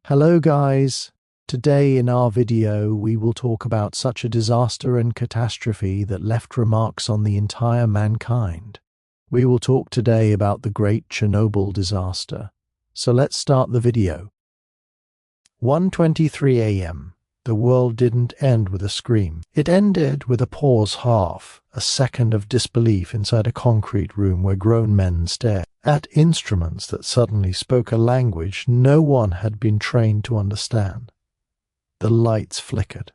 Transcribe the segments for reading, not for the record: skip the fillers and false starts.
Hello guys, today in our video we will talk about such a disaster and catastrophe that left remarks on the entire mankind. We will talk today about the great Chernobyl disaster. So let's start the video. 1:23 a.m. The world didn't end with a scream. It ended with a pause, half a second of disbelief inside a concrete room where grown men stared at instruments that suddenly spoke a language no one had been trained to understand. The lights flickered.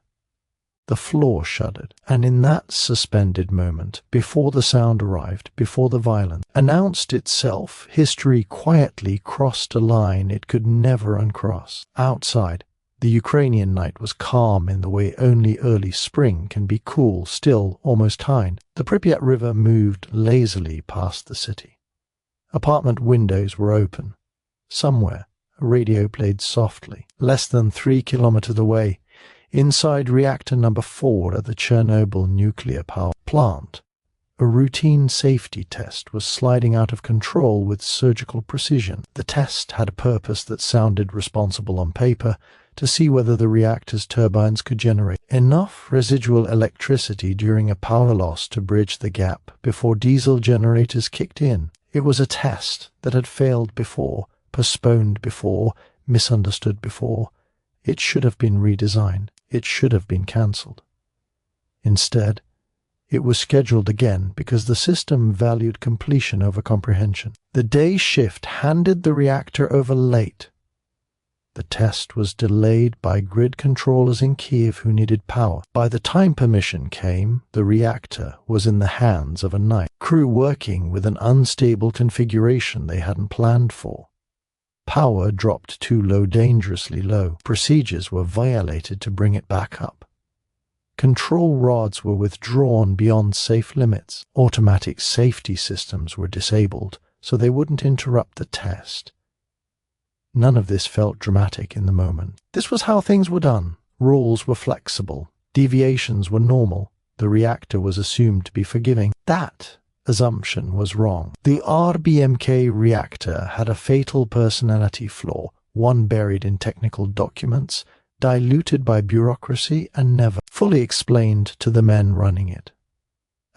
The floor shuddered. And in that suspended moment, before the sound arrived, before the violence announced itself, history quietly crossed a line it could never uncross. Outside, the Ukrainian night was calm in the way only early spring can be, cool, still, almost kind. The Pripyat River moved lazily past the city. Apartment windows were open. Somewhere, a radio played softly. Less than 3 kilometers away, inside reactor number 4 at the Chernobyl nuclear power plant, a routine safety test was sliding out of control with surgical precision. The test had a purpose that sounded responsible on paper, to see whether the reactor's turbines could generate enough residual electricity during a power loss to bridge the gap before diesel generators kicked in. It was a test that had failed before, postponed before, misunderstood before. It should have been redesigned. It should have been cancelled. Instead, it was scheduled again because the system valued completion over comprehension. The day shift handed the reactor over late. The test was delayed by grid controllers in Kiev who needed power. By the time permission came, the reactor was in the hands of a night crew working with an unstable configuration they hadn't planned for. Power dropped too low, dangerously low. Procedures were violated to bring it back up. Control rods were withdrawn beyond safe limits. Automatic safety systems were disabled so they wouldn't interrupt the test. None of this felt dramatic in the moment. This was how things were done. Rules were flexible. Deviations were normal. The reactor was assumed to be forgiving. That assumption was wrong. The RBMK reactor had a fatal personality flaw, one buried in technical documents, diluted by bureaucracy, and never fully explained to the men running it.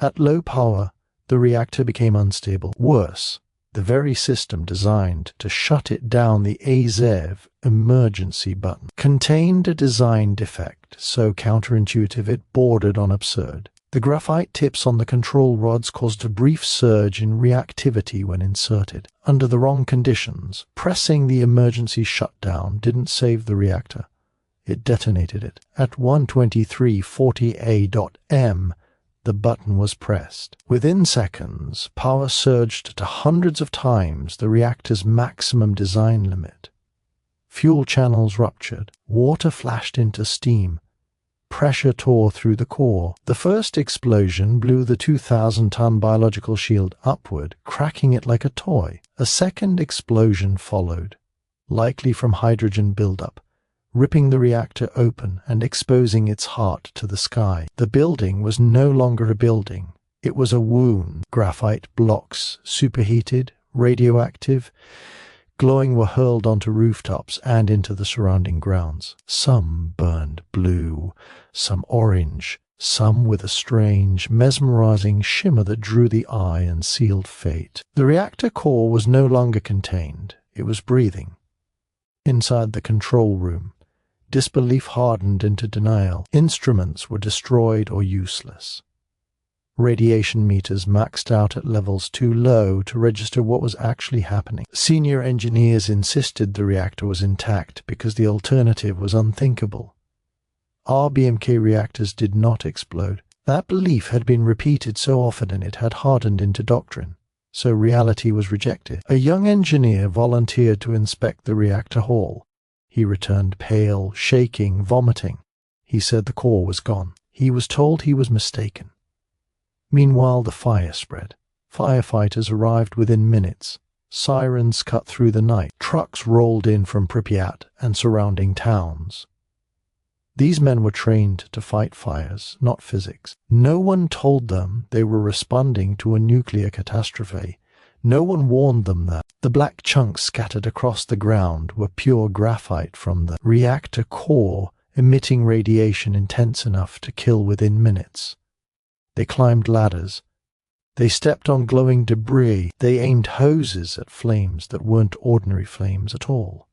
At low power, the reactor became unstable. Worse, the very system designed to shut it down, the AZEV emergency button, contained a design defect so counterintuitive it bordered on absurd. The graphite tips on the control rods caused a brief surge in reactivity when inserted. Under the wrong conditions, pressing the emergency shutdown didn't save the reactor. It detonated it. At 1:23:40 the button was pressed. Within seconds, power surged to hundreds of times the reactor's maximum design limit. Fuel channels ruptured. Water flashed into steam. Pressure tore through the core. The first explosion blew the 2,000-ton biological shield upward, cracking it like a toy. A second explosion followed, likely from hydrogen buildup, ripping the reactor open and exposing its heart to the sky. The building was no longer a building. It was a wound. Graphite blocks, superheated, radioactive, glowing, were hurled onto rooftops and into the surrounding grounds. Some burned blue, some orange, some with a strange, mesmerizing shimmer that drew the eye and sealed fate. The reactor core was no longer contained. It was breathing. Inside the control room, disbelief hardened into denial. Instruments were destroyed or useless. Radiation meters maxed out at levels too low to register what was actually happening. Senior engineers insisted the reactor was intact because the alternative was unthinkable. RBMK reactors did not explode. That belief had been repeated so often and it had hardened into doctrine. So reality was rejected. A young engineer volunteered to inspect the reactor hall. He returned pale, shaking, vomiting. He said the core was gone. He was told he was mistaken. Meanwhile, the fire spread. Firefighters arrived within minutes. Sirens cut through the night. Trucks rolled in from Pripyat and surrounding towns. These men were trained to fight fires, not physics. No one told them they were responding to a nuclear catastrophe. No one warned them that the black chunks scattered across the ground were pure graphite from the reactor core, emitting radiation intense enough to kill within minutes. They climbed ladders. They stepped on glowing debris. They aimed hoses at flames that weren't ordinary flames at all.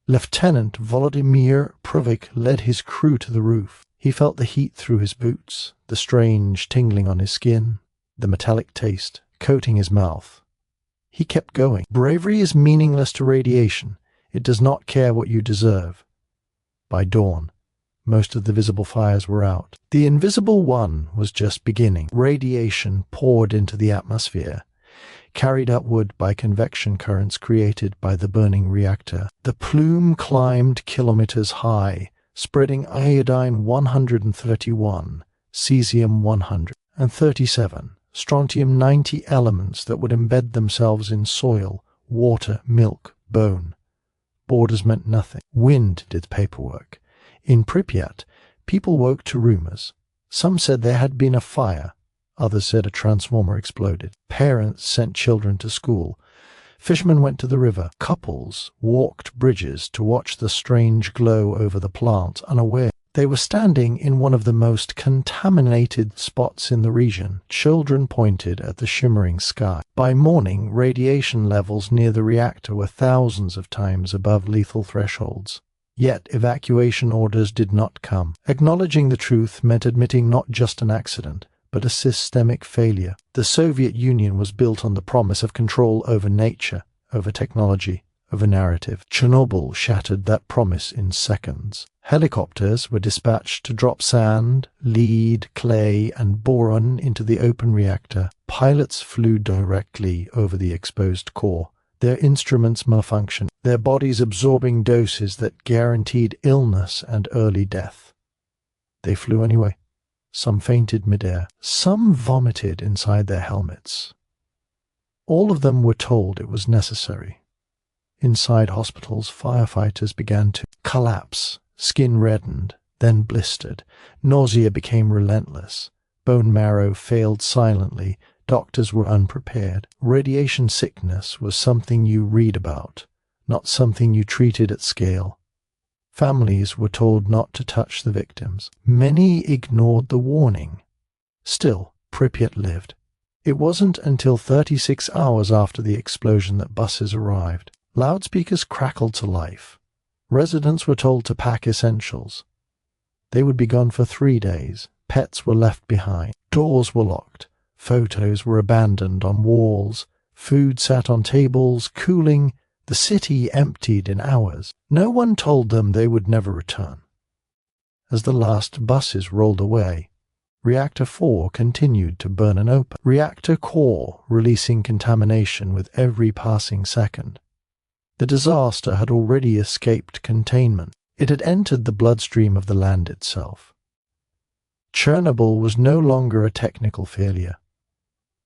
Lieutenant Volodymyr Provik led his crew to the roof. He felt the heat through his boots, the strange tingling on his skin, the metallic taste coating his mouth. He kept going. Bravery is meaningless to radiation. It does not care what you deserve. By dawn, most of the visible fires were out. The invisible one was just beginning. Radiation poured into the atmosphere, carried upward by convection currents created by the burning reactor. The plume climbed kilometers high, spreading iodine-131, cesium-137, strontium-90 elements that would embed themselves in soil, water, milk, bone. Borders meant nothing. Wind did the paperwork. In Pripyat, people woke to rumors. Some said there had been a fire. Others said a transformer exploded. Parents sent children to school. Fishermen went to the river. Couples walked bridges to watch the strange glow over the plant, unaware. They were standing in one of the most contaminated spots in the region. Children pointed at the shimmering sky. By morning, radiation levels near the reactor were thousands of times above lethal thresholds. Yet evacuation orders did not come. Acknowledging the truth meant admitting not just an accident, but a systemic failure. The Soviet Union was built on the promise of control over nature, over technology, over narrative. Chernobyl shattered that promise in seconds. Helicopters were dispatched to drop sand, lead, clay, and boron into the open reactor. Pilots flew directly over the exposed core. Their instruments malfunctioned, their bodies absorbing doses that guaranteed illness and early death. They flew anyway. Some fainted midair. Some vomited inside their helmets. All of them were told it was necessary. Inside hospitals, firefighters began to collapse. Skin reddened, then blistered. Nausea became relentless. Bone marrow failed silently. Doctors were unprepared. Radiation sickness was something you read about, not something you treated at scale. Families were told not to touch the victims. Many ignored the warning. Still, Pripyat lived. It wasn't until 36 hours after the explosion that buses arrived. Loudspeakers crackled to life. Residents were told to pack essentials. They would be gone for 3 days. Pets were left behind. Doors were locked. Photos were abandoned on walls. Food sat on tables, cooling. The city emptied in hours. No one told them they would never return. As the last buses rolled away, Reactor 4 continued to burn and open. Reactor core releasing contamination with every passing second. The disaster had already escaped containment. It had entered the bloodstream of the land itself. Chernobyl was no longer a technical failure.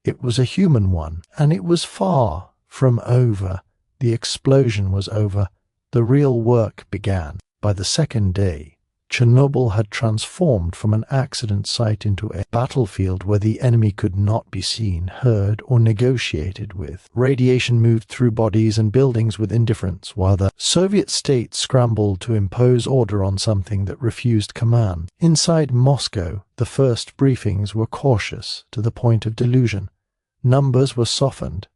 It was a human one, and it was far from over. The explosion was over. The real work began. By the second day, Chernobyl had transformed from an accident site into a battlefield where the enemy could not be seen, heard, or negotiated with. Radiation moved through bodies and buildings with indifference, while the Soviet state scrambled to impose order on something that refused command. Inside Moscow, the first briefings were cautious to the point of delusion. Numbers were softened.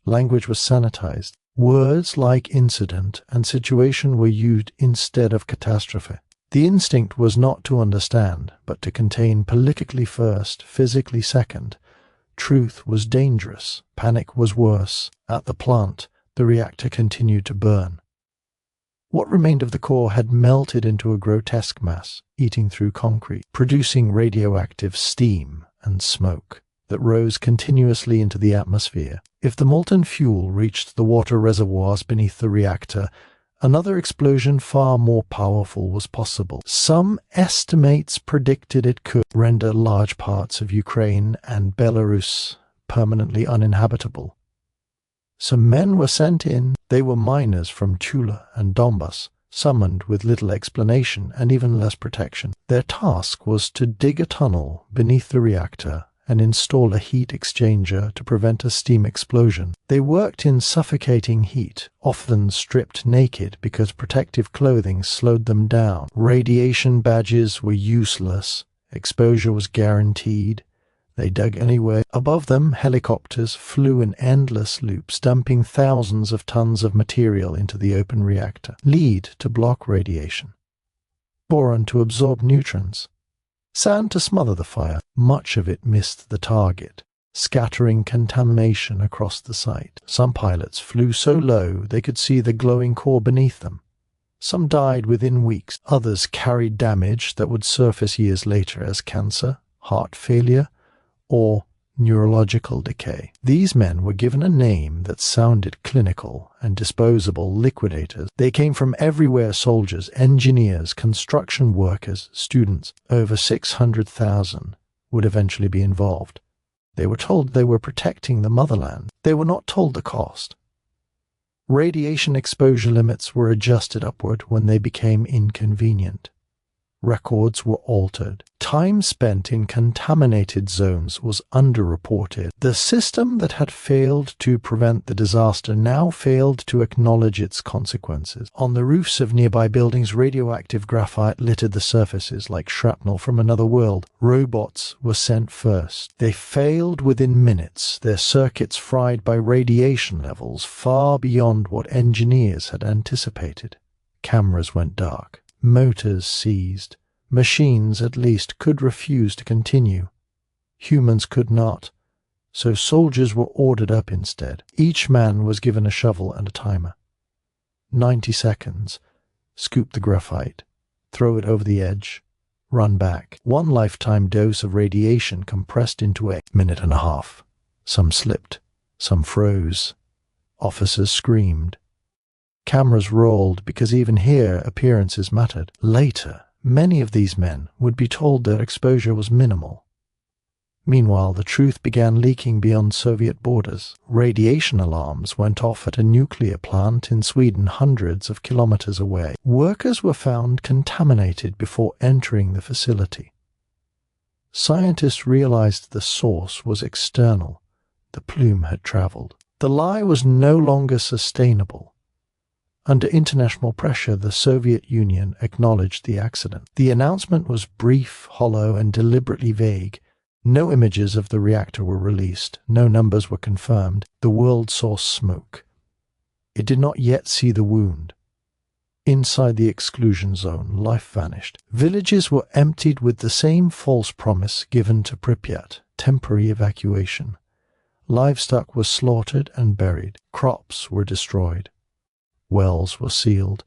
Language was sanitized. Words like incident and situation were used instead of catastrophe. The instinct was not to understand, but to contain politically first, physically second. Truth was dangerous. Panic was worse. At the plant, the reactor continued to burn. What remained of the core had melted into a grotesque mass, eating through concrete, producing radioactive steam and smoke that rose continuously into the atmosphere. If the molten fuel reached the water reservoirs beneath the reactor, another explosion far more powerful was possible. Some estimates predicted it could render large parts of Ukraine and Belarus permanently uninhabitable. Some men were sent in. They were miners from Tula and Donbas, summoned with little explanation and even less protection. Their task was to dig a tunnel beneath the reactor and install a heat exchanger to prevent a steam explosion. They worked in suffocating heat, often stripped naked because protective clothing slowed them down. Radiation badges were useless. Exposure was guaranteed. They dug anyway. Above them, helicopters flew in endless loops, dumping thousands of tons of material into the open reactor. Lead to block radiation. Boron to absorb neutrons. Sand to smother the fire. Much of it missed the target, scattering contamination across the site. Some pilots flew so low they could see the glowing core beneath them. Some died within weeks. Others carried damage that would surface years later as cancer, heart failure, or neurological decay. These men were given a name that sounded clinical and disposable: liquidators. They came from everywhere: soldiers, engineers, construction workers, students. Over 600,000 would eventually be involved. They were told they were protecting the motherland. They were not told the cost. Radiation exposure limits were adjusted upward when they became inconvenient. Records were altered. Time spent in contaminated zones was underreported. The system that had failed to prevent the disaster now failed to acknowledge its consequences. On the roofs of nearby buildings, radioactive graphite littered the surfaces like shrapnel from another world. Robots were sent first. They failed within minutes, their circuits fried by radiation levels far beyond what engineers had anticipated. Cameras went dark. Motors seized. Machines, at least, could refuse to continue. Humans could not, so soldiers were ordered up instead. Each man was given a shovel and a timer. 90 seconds. Scoop the graphite. Throw it over the edge. Run back. One lifetime dose of radiation compressed into a minute and a half. Some slipped. Some froze. Officers screamed. Cameras rolled because even here appearances mattered. Later, many of these men would be told their exposure was minimal. Meanwhile, the truth began leaking beyond Soviet borders. Radiation alarms went off at a nuclear plant in Sweden hundreds of kilometers away. Workers were found contaminated before entering the facility. Scientists realized the source was external. The plume had traveled. The lie was no longer sustainable. Under international pressure, the Soviet Union acknowledged the accident. The announcement was brief, hollow, and deliberately vague. No images of the reactor were released. No numbers were confirmed. The world saw smoke. It did not yet see the wound. Inside the exclusion zone, life vanished. Villages were emptied with the same false promise given to Pripyat: temporary evacuation. Livestock was slaughtered and buried. Crops were destroyed. Wells were sealed.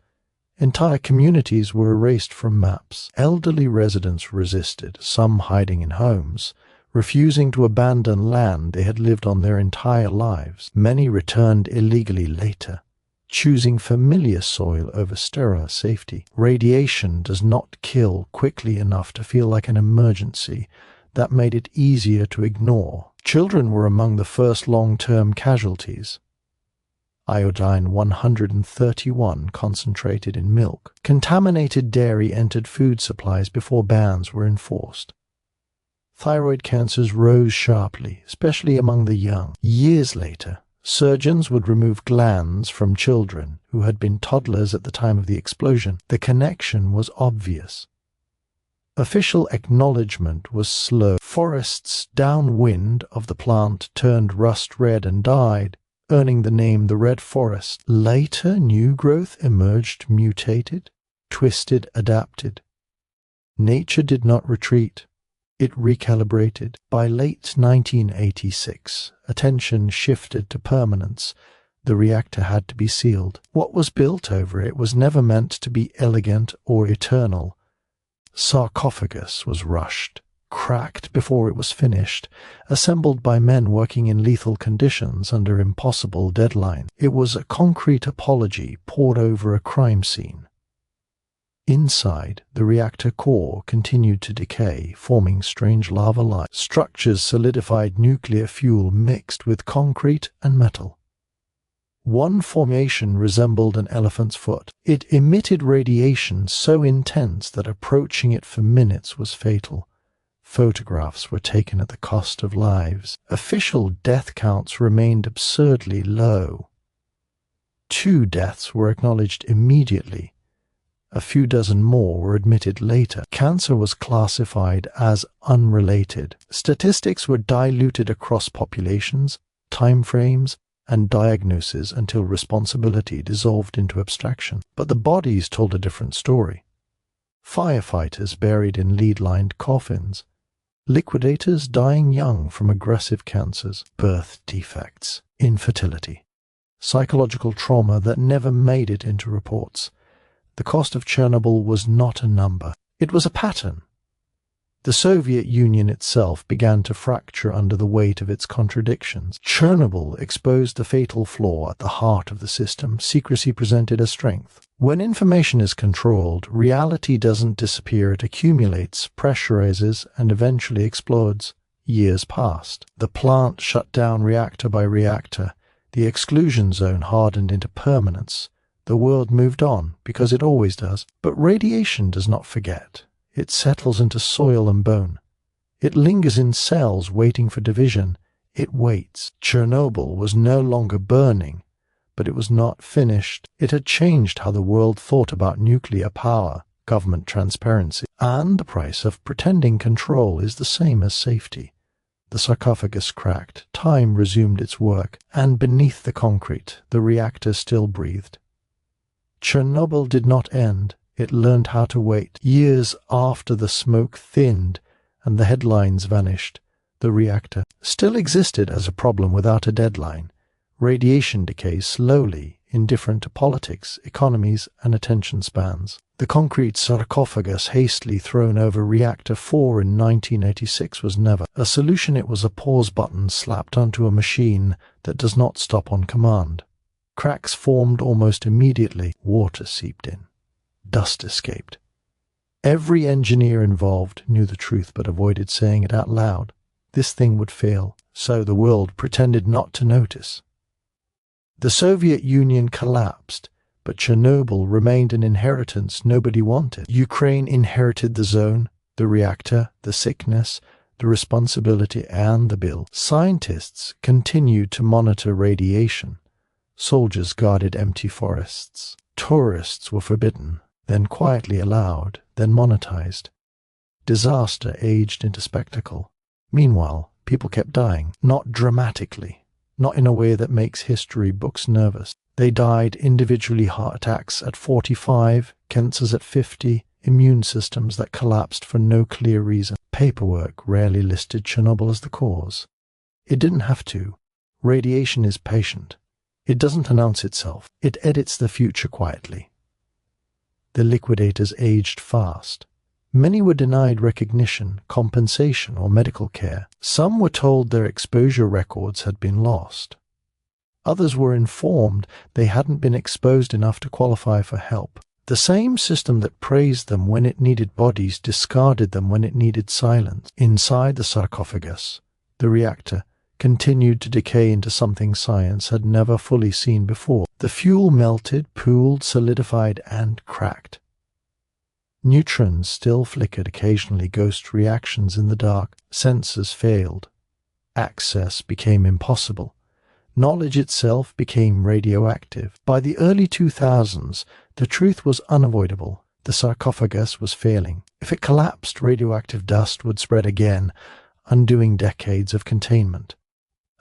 Entire communities were erased from maps. Elderly residents resisted, some hiding in homes, refusing to abandon land they had lived on their entire lives. Many returned illegally later, choosing familiar soil over sterile safety. Radiation does not kill quickly enough to feel like an emergency. That made it easier to ignore. Children were among the first long-term casualties. Iodine 131 concentrated in milk. Contaminated dairy entered food supplies before bans were enforced. Thyroid cancers rose sharply, especially among the young. Years later, surgeons would remove glands from children who had been toddlers at the time of the explosion. The connection was obvious. Official acknowledgement was slow. Forests downwind of the plant turned rust red and died, earning the name the Red Forest. Later, new growth emerged, mutated, twisted, adapted. Nature did not retreat. It recalibrated. By late 1986, attention shifted to permanence. The reactor had to be sealed. What was built over it was never meant to be elegant or eternal. Sarcophagus was rushed, cracked before it was finished, assembled by men working in lethal conditions under impossible deadlines. It was a concrete apology poured over a crime scene. Inside, the reactor core continued to decay, forming strange lava-like structures. Solidified nuclear fuel mixed with concrete and metal. One formation resembled an elephant's foot. It emitted radiation so intense that approaching it for minutes was fatal. Photographs were taken at the cost of lives. Official death counts remained absurdly low. 2 deaths were acknowledged immediately. A few dozen more were admitted later. Cancer was classified as unrelated. Statistics were diluted across populations, timeframes, and diagnoses until responsibility dissolved into abstraction. But the bodies told a different story. Firefighters buried in lead-lined coffins. Liquidators dying young from aggressive cancers, birth defects, infertility, psychological trauma that never made it into reports. The cost of Chernobyl was not a number. It was a pattern. The Soviet Union itself began to fracture under the weight of its contradictions. Chernobyl exposed the fatal flaw at the heart of the system. Secrecy presented a strength. When information is controlled, reality doesn't disappear, it accumulates, pressurizes, and eventually explodes. Years passed. The plant shut down reactor by reactor. The exclusion zone hardened into permanence. The world moved on, because it always does. But radiation does not forget. It settles into soil and bone. It lingers in cells waiting for division. It waits. Chernobyl was no longer burning, but it was not finished. It had changed how the world thought about nuclear power, government transparency, and the price of pretending control is the same as safety. The sarcophagus cracked, time resumed its work, and beneath the concrete, the reactor still breathed. Chernobyl did not end. It learned how to wait. Years after the smoke thinned and the headlines vanished, the reactor still existed as a problem without a deadline. Radiation decays slowly, indifferent to politics, economies, and attention spans. The concrete sarcophagus hastily thrown over Reactor 4 in 1986 was never a solution. It was a pause button slapped onto a machine that does not stop on command. Cracks formed almost immediately. Water seeped in. Dust escaped. Every engineer involved knew the truth but avoided saying it out loud. This thing would fail, so the world pretended not to notice. The Soviet Union collapsed, but Chernobyl remained an inheritance nobody wanted. Ukraine inherited the zone, the reactor, the sickness, the responsibility, and the bill. Scientists continued to monitor radiation. Soldiers guarded empty forests. Tourists were forbidden, then quietly allowed, then monetized. Disaster aged into spectacle. Meanwhile, people kept dying, not dramatically, not in a way that makes history books nervous. They died individually: heart attacks at 45, cancers at 50, immune systems that collapsed for no clear reason. Paperwork rarely listed Chernobyl as the cause. It didn't have to. Radiation is patient. It doesn't announce itself. It edits the future quietly. The liquidators aged fast. Many were denied recognition, compensation, or medical care. Some were told their exposure records had been lost. Others were informed they hadn't been exposed enough to qualify for help. The same system that praised them when it needed bodies discarded them when it needed silence. Inside the sarcophagus, the reactor continued to decay into something science had never fully seen before. The fuel melted, pooled, solidified, and cracked. Neutrons still flickered occasionally, ghost reactions in the dark. Sensors failed. Access became impossible. Knowledge itself became radioactive. By the early 2000s, the truth was unavoidable. The sarcophagus was failing. If it collapsed, radioactive dust would spread again, undoing decades of containment.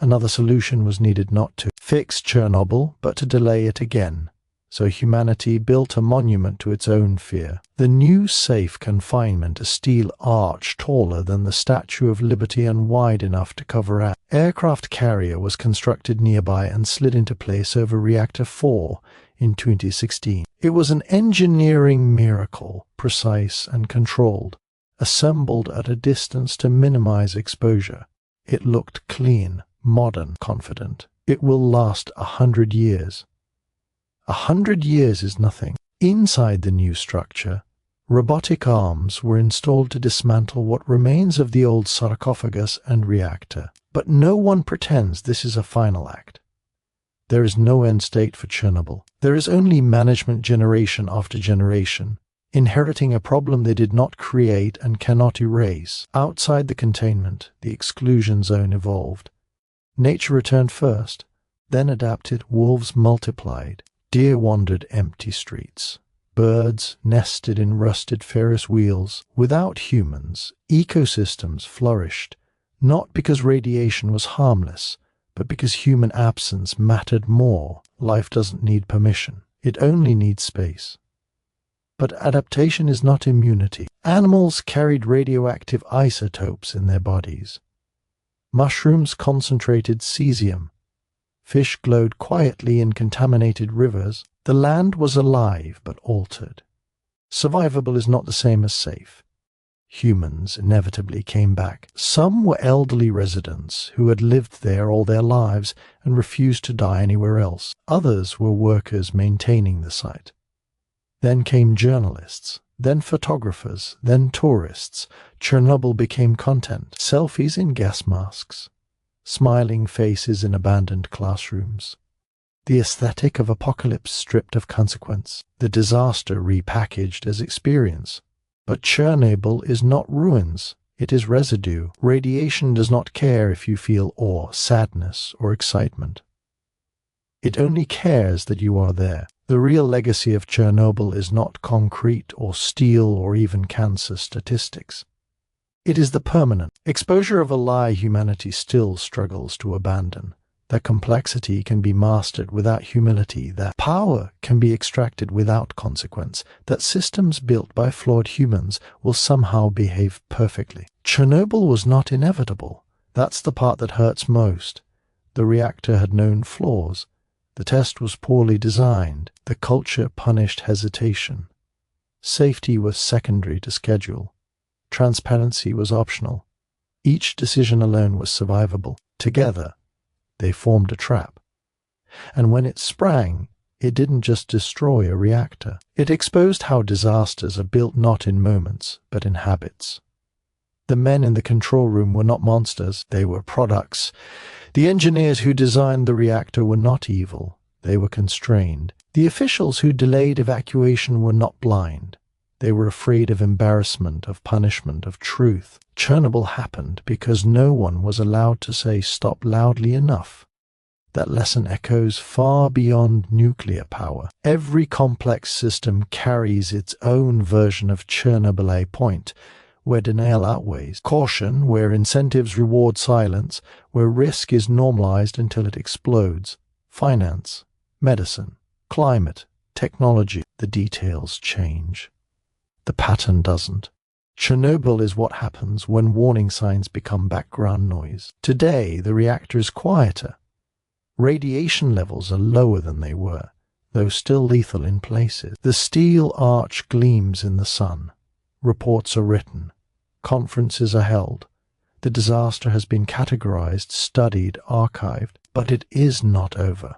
Another solution was needed, not to fix Chernobyl, but to delay it again. So humanity built a monument to its own fear. The new safe confinement, a steel arch taller than the Statue of Liberty and wide enough to cover an aircraft carrier, was constructed nearby and slid into place over Reactor 4 in 2016. It was an engineering miracle, precise and controlled, assembled at a distance to minimize exposure. It looked clean, modern, confident. It will last 100 years. 100 years is nothing. Inside the new structure, robotic arms were installed to dismantle what remains of the old sarcophagus and reactor. But no one pretends this is a final act. There is no end state for Chernobyl. There is only management generation after generation, inheriting a problem they did not create and cannot erase. Outside the containment, the exclusion zone evolved. Nature returned first, then adapted. Wolves multiplied. Deer wandered empty streets. Birds nested in rusted Ferris wheels. Without humans, ecosystems flourished, not because radiation was harmless, but because human absence mattered more. Life doesn't need permission. It only needs space. But adaptation is not immunity. Animals carried radioactive isotopes in their bodies. Mushrooms concentrated cesium. Fish glowed quietly in contaminated rivers. The land was alive but altered. Survivable is not the same as safe. Humans inevitably came back. Some were elderly residents who had lived there all their lives and refused to die anywhere else. Others were workers maintaining the site. Then came journalists, then photographers, then tourists. Chernobyl became content. Selfies in gas masks, smiling faces in abandoned classrooms. The aesthetic of apocalypse stripped of consequence. The disaster repackaged as experience. But Chernobyl is not ruins. It is residue. Radiation does not care if you feel awe, sadness, or excitement. It only cares that you are there. The real legacy of Chernobyl is not concrete or steel or even cancer statistics. It is the permanent exposure of a lie humanity still struggles to abandon. That complexity can be mastered without humility, that power can be extracted without consequence, that systems built by flawed humans will somehow behave perfectly. Chernobyl was not inevitable. That's the part that hurts most. The reactor had known flaws. The test was poorly designed. The culture punished hesitation. Safety was secondary to schedule. Transparency was optional. Each decision alone was survivable. Together, they formed a trap. And when it sprang, it didn't just destroy a reactor. It exposed how disasters are built not in moments, but in habits. The men in the control room were not monsters, they were products. The engineers who designed the reactor were not evil, they were constrained. The officials who delayed evacuation were not blind. They were afraid of embarrassment, of punishment, of truth. Chernobyl happened because no one was allowed to say stop loudly enough. That lesson echoes far beyond nuclear power. Every complex system carries its own version of Chernobyl A point, where denial outweighs caution, where incentives reward silence, where risk is normalized until it explodes. Finance, medicine, climate, technology, the details change. The pattern doesn't. Chernobyl is what happens when warning signs become background noise. Today, the reactor is quieter. Radiation levels are lower than they were, though still lethal in places. The steel arch gleams in the sun. Reports are written. Conferences are held. The disaster has been categorized, studied, archived, but it is not over.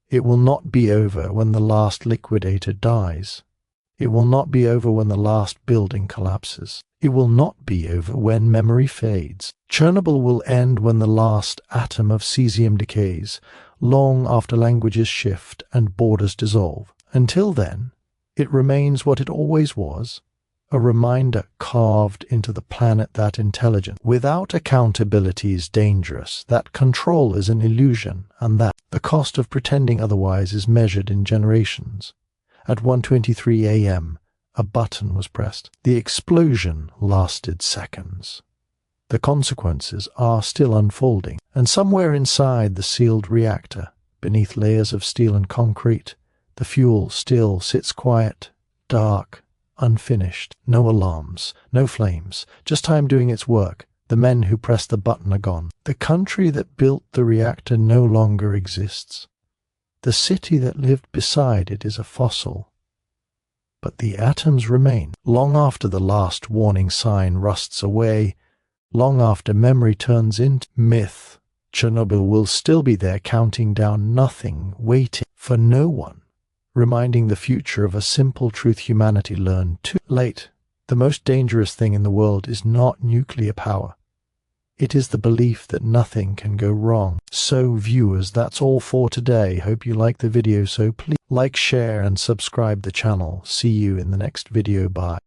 It will not be over when the last liquidator dies. It will not be over when the last building collapses. It will not be over when memory fades. Chernobyl will end when the last atom of cesium decays, long after languages shift and borders dissolve. Until then, it remains what it always was, a reminder carved into the planet that intelligence without accountability is dangerous, that control is an illusion, and that the cost of pretending otherwise is measured in generations. At 1:23 a.m., a button was pressed. The explosion lasted seconds. The consequences are still unfolding, and somewhere inside the sealed reactor, beneath layers of steel and concrete, the fuel still sits quiet, dark, unfinished. No alarms, no flames, just time doing its work. The men who pressed the button are gone. The country that built the reactor no longer exists. The city that lived beside it is a fossil. But the atoms remain. Long after the last warning sign rusts away, long after memory turns into myth, Chernobyl will still be there counting down nothing, waiting for no one, reminding the future of a simple truth humanity learned too late. The most dangerous thing in the world is not nuclear power. It is the belief that nothing can go wrong. So viewers, that's all for today. Hope you like the video, so please like, share and subscribe the channel. See you in the next video. Bye.